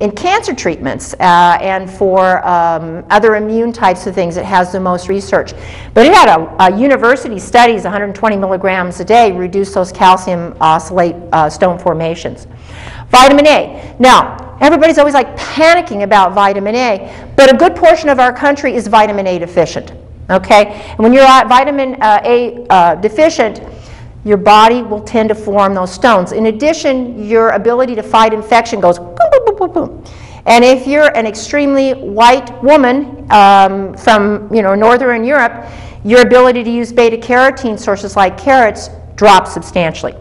in cancer treatments and for other immune types of things. It has the most research. But it had a university studies, 120 milligrams a day, reduce those calcium oxalate stone formations. Vitamin A. Now, everybody's always like panicking about vitamin A, but a good portion of our country is vitamin A deficient. Okay? And when you're vitamin A deficient, your body will tend to form those stones. In addition, your ability to fight infection goes boom, boom, boom, boom, boom. And if you're an extremely white woman from Northern Europe, your ability to use beta-carotene sources like carrots drops substantially.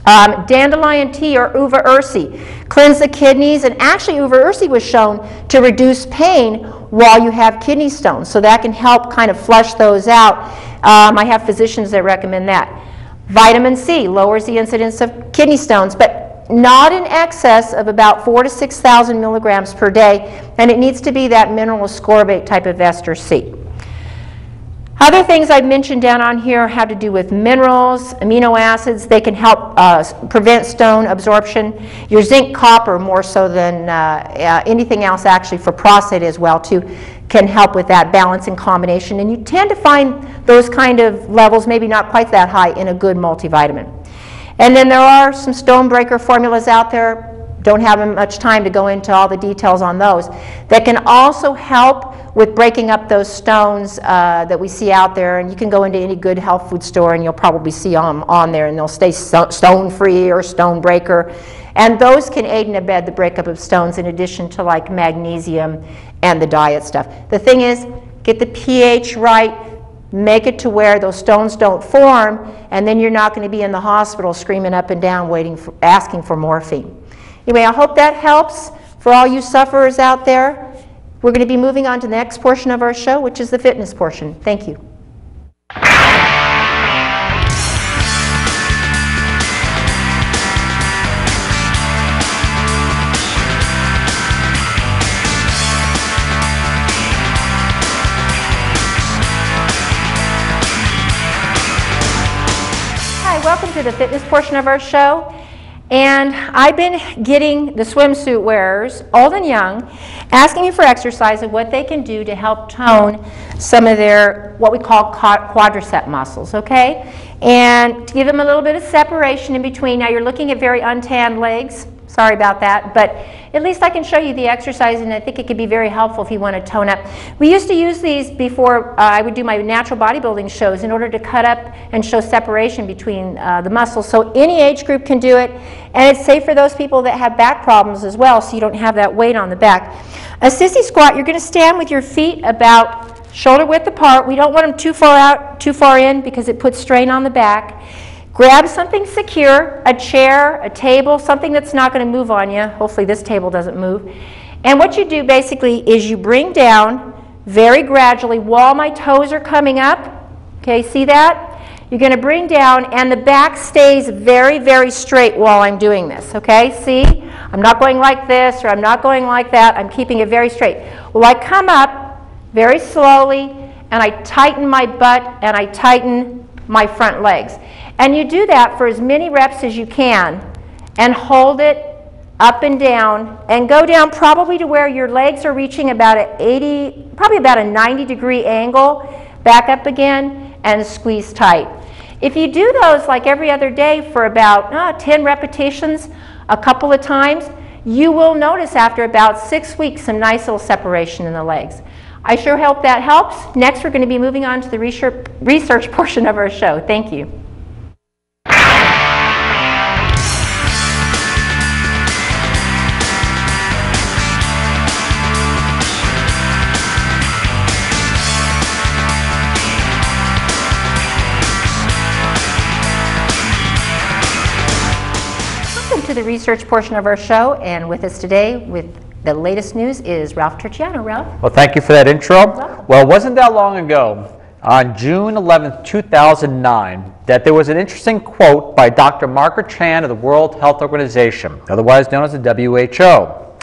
Dandelion tea or uva ursi cleanse the kidneys, and actually uva ursi was shown to reduce pain while you have kidney stones, so that can help kind of flush those out. I have physicians that recommend that. Vitamin C lowers the incidence of kidney stones, but not in excess of about 4,000 to 6,000 milligrams per day, and it needs to be that mineral ascorbate type of ester C. Other things I've mentioned down on here have to do with minerals, amino acids. They can help prevent stone absorption. Your zinc, copper, more so than anything else actually for prostate as well too, can help with that balance and combination. And you tend to find those kind of levels, maybe not quite that high, in a good multivitamin. And then there are some stone breaker formulas out there. Don't have much time to go into all the details on those, that can also help with breaking up those stones that we see out there. And you can go into any good health food store and you'll probably see them on there, and they'll stay stone free or stone breaker. And those can aid and abet the breakup of stones, in addition to like magnesium and the diet stuff. The thing is, get the pH right, make it to where those stones don't form, and then you're not going to be in the hospital screaming up and down asking for morphine. Anyway, I hope that helps for all you sufferers out there. We're going to be moving on to the next portion of our show, which is the fitness portion. Thank you. Hi, welcome to the fitness portion of our show. And I've been getting the swimsuit wearers, old and young, asking me for exercise of what they can do to help tone some of their, what we call quadricep muscles, okay? And to give them a little bit of separation in between. Now you're looking at very untanned legs. Sorry about that, but at least I can show you the exercise, and I think it could be very helpful if you want to tone up. We used to use these before I would do my natural bodybuilding shows in order to cut up and show separation between the muscles. So any age group can do it, and it's safe for those people that have back problems as well, so you don't have that weight on the back. A sissy squat, you're going to stand with your feet about shoulder width apart. We don't want them too far out, too far in, because it puts strain on the back. Grab something secure, a chair, a table, something that's not going to move on you. Hopefully this table doesn't move. And what you do basically is you bring down very gradually while my toes are coming up. Okay, see that? You're going to bring down, and the back stays very, very straight while I'm doing this. Okay, see? I'm not going like this, or I'm not going like that. I'm keeping it very straight. Well, I come up very slowly, and I tighten my butt, and I tighten my front legs. And you do that for as many reps as you can, and hold it up and down, and go down probably to where your legs are reaching about probably about a 90-degree angle, back up again, and squeeze tight. If you do those like every other day for about 10 repetitions a couple of times, you will notice after about 6 weeks some nice little separation in the legs. I sure hope that helps. Next, we're going to be moving on to the research portion of our show. Thank you. To the research portion of our show, and with us today with the latest news is Ralph Turchiano. Ralph? Well, thank you for that intro. Well, it wasn't that long ago, on June 11th, 2009, that there was an interesting quote by Dr. Margaret Chan of the World Health Organization, otherwise known as the WHO.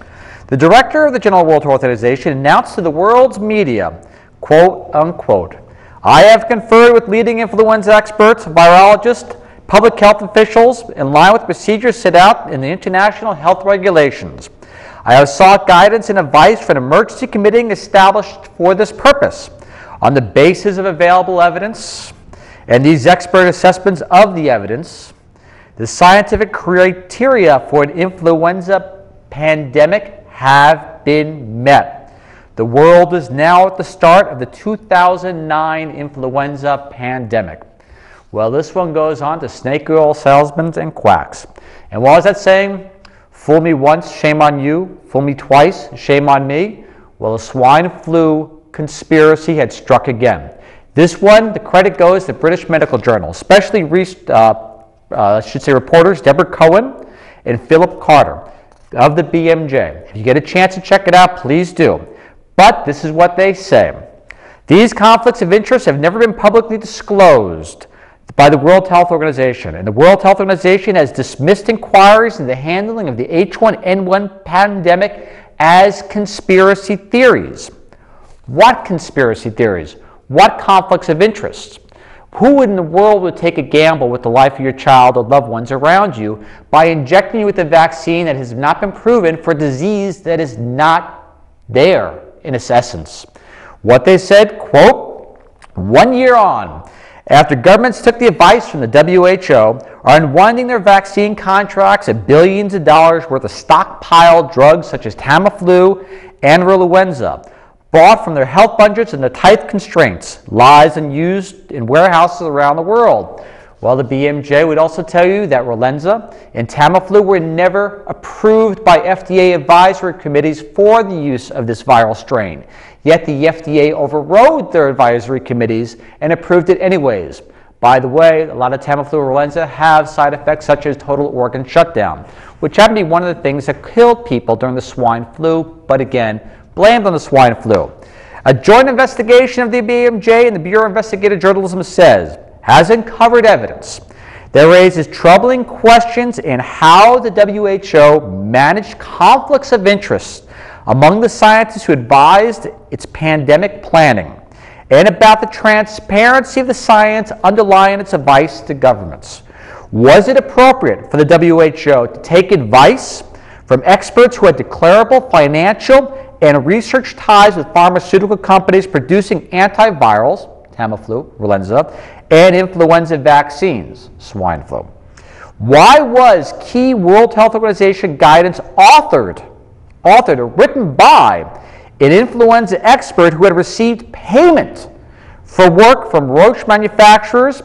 The director of the General World Health Organization announced to the world's media, quote unquote, "I have conferred with leading influenza experts, virologists, public health officials in line with procedures set out in the international health regulations. I have sought guidance and advice from an emergency committee established for this purpose. On the basis of available evidence and these expert assessments of the evidence, the scientific criteria for an influenza pandemic have been met. The world is now at the start of the 2009 influenza pandemic. Well, this one goes on to snake oil salesmen and quacks. And what was that saying? Fool me once, shame on you. Fool me twice, shame on me. Well, the swine flu conspiracy had struck again. This one, the credit goes to the British Medical Journal, especially reporters Deborah Cohen and Philip Carter of the BMJ. If you get a chance to check it out, please do. But this is what they say. These conflicts of interest have never been publicly disclosed by the World Health Organization, and the World Health Organization has dismissed inquiries into the handling of the H1N1 pandemic as conspiracy theories. What conspiracy theories? What conflicts of interest? Who in the world would take a gamble with the life of your child or loved ones around you by injecting you with a vaccine that has not been proven for a disease that is not there in its essence? What they said, quote, 1 year on, after governments took the advice from the WHO, are unwinding their vaccine contracts at billions of dollars worth of stockpiled drugs such as Tamiflu and influenza, bought from their health budgets and the tight constraints, lies and used in warehouses around the world. Well, the BMJ would also tell you that Influenza and Tamiflu were never approved by FDA advisory committees for the use of this viral strain. Yet the FDA overrode their advisory committees and approved it anyways. By the way, a lot of Tamiflu and Influenza have side effects such as total organ shutdown, which happened to be one of the things that killed people during the swine flu, but again, blamed on the swine flu. A joint investigation of the BMJ and the Bureau of Investigative Journalism has uncovered evidence that raises troubling questions in how the WHO managed conflicts of interest among the scientists who advised its pandemic planning, and about the transparency of the science underlying its advice to governments. Was it appropriate for the WHO to take advice from experts who had declarable financial and research ties with pharmaceutical companies producing antivirals, Tamiflu, Influenza, and influenza vaccines, swine flu? Why was key World Health Organization guidance authored or written by an influenza expert who had received payment for work from Roche manufacturers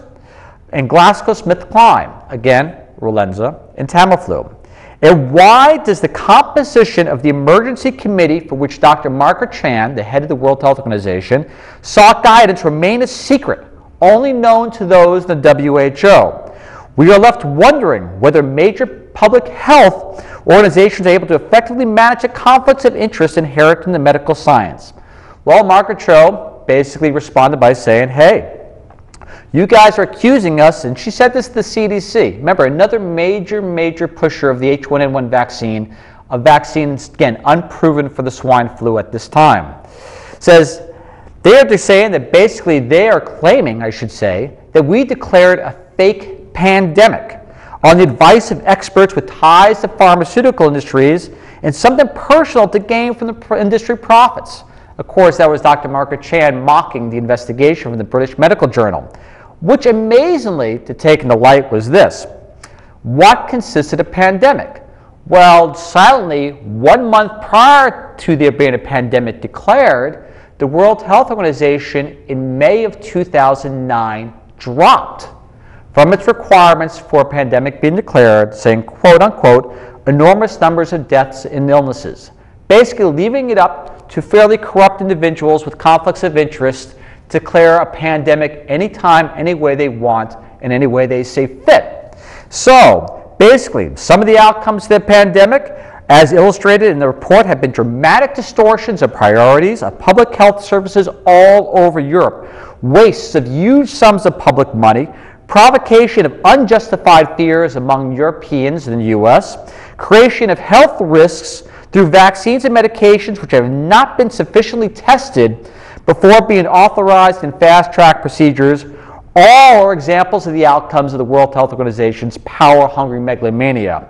and GlaxoSmithKline, again, Influenza and Tamiflu? And why does the composition of the emergency committee for which Dr. Margaret Chan, the head of the World Health Organization, sought guidance remain a secret, only known to those in the WHO? We are left wondering whether major public health organizations are able to effectively manage the conflicts of interest inherent in the medical science. Well, Margaret Cho basically responded by saying, hey, you guys are accusing us, and she said this to the CDC. Remember, another major pusher of the H1N1 vaccine, a vaccine, again, unproven for the swine flu at this time. Says, they're saying that basically they are claiming, I should say, that we declared a fake pandemic on the advice of experts with ties to pharmaceutical industries and something personal to gain from the industry profits. Of course, that was Dr. Margaret Chan mocking the investigation from the British Medical Journal, which amazingly, to take into light, was this. What consisted a pandemic? Well, silently, 1 month prior to there being a pandemic declared, the World Health Organization in May of 2009 dropped from its requirements for a pandemic being declared, saying, quote unquote, enormous numbers of deaths and illnesses, basically leaving it up to fairly corrupt individuals with conflicts of interest to declare a pandemic anytime, any way they want, and any way they see fit. So, basically, some of the outcomes of the pandemic, as illustrated in the report, have been dramatic distortions of priorities of public health services all over Europe, wastes of huge sums of public money, provocation of unjustified fears among Europeans and the U.S., creation of health risks through vaccines and medications which have not been sufficiently tested before being authorized in fast-track procedures, all are examples of the outcomes of the World Health Organization's power-hungry megalomania.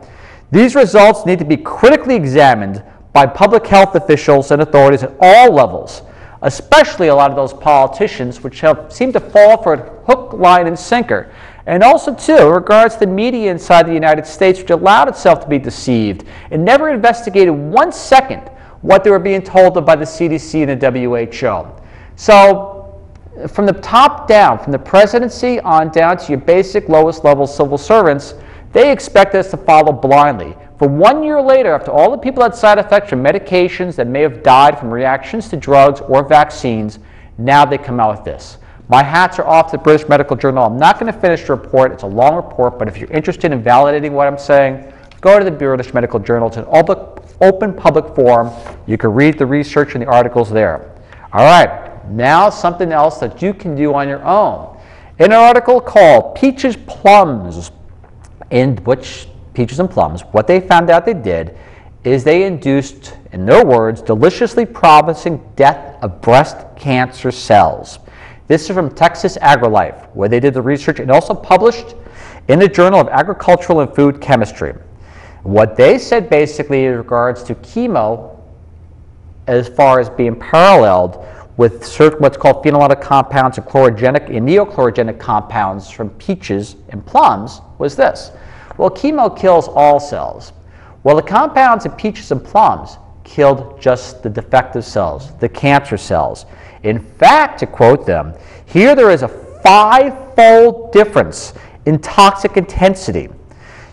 These results need to be critically examined by public health officials and authorities at all levels, especially a lot of those politicians which seem to fall for a hook, line, and sinker. And also, too, in regards to the media inside the United States, which allowed itself to be deceived and never investigated 1 second what they were being told by the CDC and the WHO. So, from the top down, from the presidency on down to your basic lowest level civil servants, they expect us to follow blindly. For 1 year later, after all the people had side effects from medications that may have died from reactions to drugs or vaccines, now they come out with this. My hats are off to the British Medical Journal. I'm not going to finish the report. It's a long report, but if you're interested in validating what I'm saying, go to the British Medical Journal. It's an open public forum. You can read the research and the articles there. All right, now something else that you can do on your own. In an article called Peaches, Plums, in which Peaches and Plums, what they found out they did is they induced, in their words, deliciously promising death of breast cancer cells. This is from Texas AgriLife, where they did the research and also published in the Journal of Agricultural and Food Chemistry. What they said basically in regards to chemo, as far as being paralleled with certain what's called phenolic compounds and chlorogenic and neochlorogenic compounds from peaches and plums, was this. Well, chemo kills all cells. Well, the compounds in peaches and plums killed just the defective cells, the cancer cells. In fact, to quote them, here there is a 5-fold difference in toxic intensity.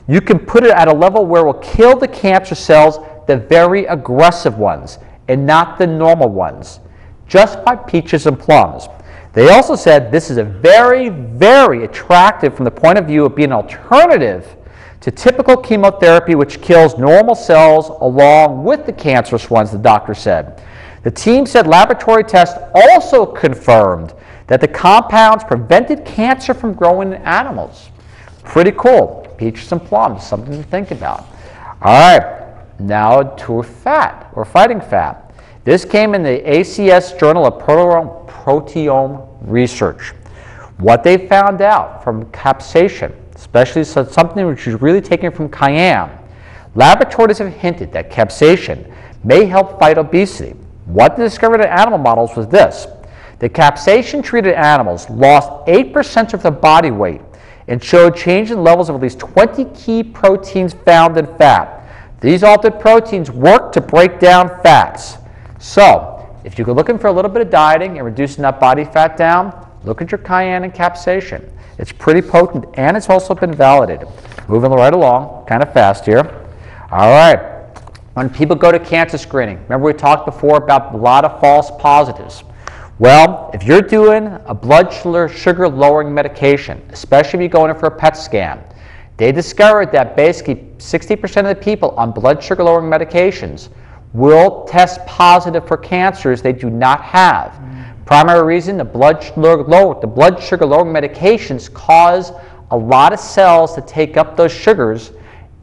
You can put it at a level where it will kill the cancer cells, the very aggressive ones, and not the normal ones, just by peaches and plums. They also said this is a very, very attractive from the point of view of being an alternative to typical chemotherapy, which kills normal cells along with the cancerous ones, the doctor said. The team said laboratory tests also confirmed that the compounds prevented cancer from growing in animals. Pretty cool. Peaches and plums, something to think about. All right, now to fat, or fighting fat. This came in the ACS Journal of Proteome Research. What they found out from capsaicin, especially something which is really taken from cayenne, laboratories have hinted that capsaicin may help fight obesity. What they discovered in animal models was this. The capsaicin-treated animals lost 8% of their body weight and showed change in levels of at least 20 key proteins found in fat. These altered proteins work to break down fats. So, if you're looking for a little bit of dieting and reducing that body fat down, look at your cayenne and capsaicin. It's pretty potent, and it's also been validated. Moving right along, kind of fast here. All right. When people go to cancer screening, remember we talked before about a lot of false positives. Well, if you're doing a blood sugar lowering medication, especially if you're going in for a PET scan, they discovered that basically 60% of the people on blood sugar lowering medications will test positive for cancers they do not have. Primary reason, the blood sugar lowering medications cause a lot of cells to take up those sugars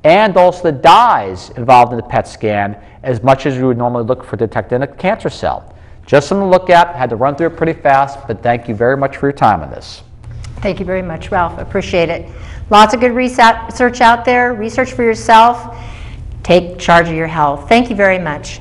and also the dyes involved in the PET scan as much as you would normally look for detecting a cancer cell. Just something to look at. Had to run through it pretty fast, but thank you very much for your time on this. Thank you very much, Ralph. Appreciate it. Lots of good research out there. Research for yourself. Take charge of your health. Thank you very much.